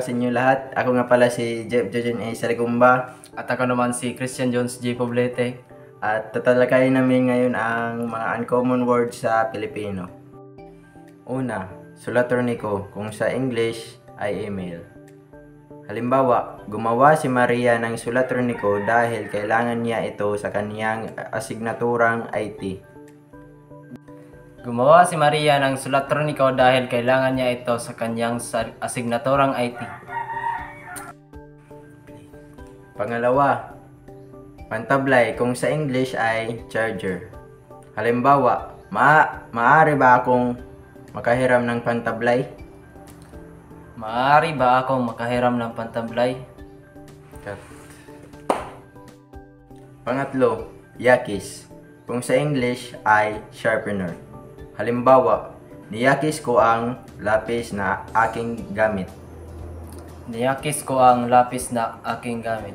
sa inyo lahat. Ako nga pala si Jeff Jojen A. Saligumba. At ako naman si Christian Jones J. Poblete. At tatalakayin namin ngayon ang mga uncommon words sa Pilipino. Una, sulatorniko kung sa English ay email. Halimbawa, gumawa si Maria ng sulatorniko dahil kailangan niya ito sa kaniyang asignaturang IT. Gumawa si Maria ng sulatroniko dahil kailangan niya ito sa kanyang asignaturang IT. Pangalawa, pantablay kung sa English ay charger. Halimbawa, maaari ba akong makahiram ng pantablay? Maaari ba akong makahiram ng pantablay? Pangatlo, yakis. Kung sa English ay sharpener. Halimbawa, niyakis ko ang lapis na aking gamit. Niyakis ko ang lapis na aking gamit.